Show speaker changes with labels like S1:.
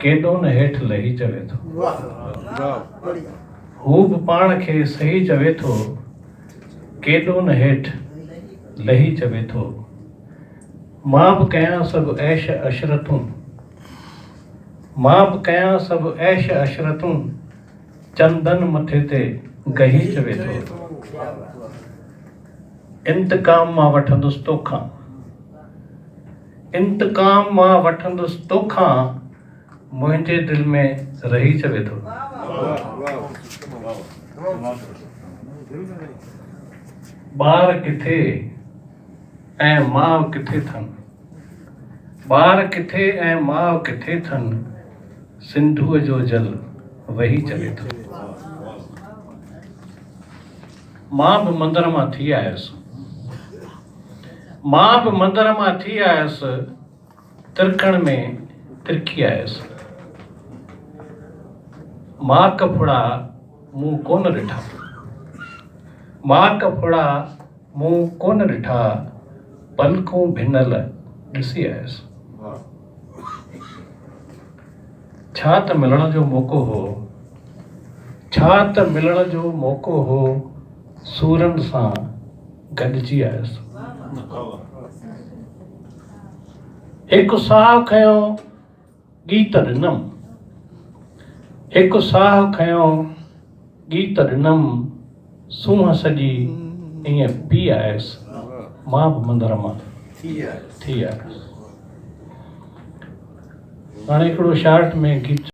S1: केॾो न हेठि लही चवे थो। हू बि पाण खे सही चवे थो, केॾो न हेठि लही चवे थो। मां बि कयां सभु ऐश अशरतूं, मां बि कयां सभु ऐश अशरतूं, चंदन मथे ते गही चवे थो। इंतकाम मां वठंदुसि तोखां, इंतकाम मां वठंदुसि तोखां, मुंहिंजे दिलि में रही चवे थो। ॿार किथे ऐं माउ किथे अथनि, ॿार किथे ऐं माउ किथे अथनि, सिंधूअ जो जल वही चले थो। मां बि मंदर मां थी आयुसि, मां बि मंदर मां थी आयुसि, तिरकण में तिरकी आयुसि। मां कफड़ा मूं कोन ॾिठा, मां कफड़ा मूं कोन ॾिठा, पलकूं भिनल ॾिसी आयुसि। छा त मिलण जो मौक़ो हो, छा त मिलण जो मौक़ो हो, सूरनि सां गॾिजी आयुसि। हिकु साहु खयों गीत ॾिनमि, हिकु साहु खयों गीत ॾिनमि, सूंहं सॼी ईअं पी आयुसि। मां बि मंदर मां थी आयुसि। हाणे हिकिड़ो शार्ट में गीत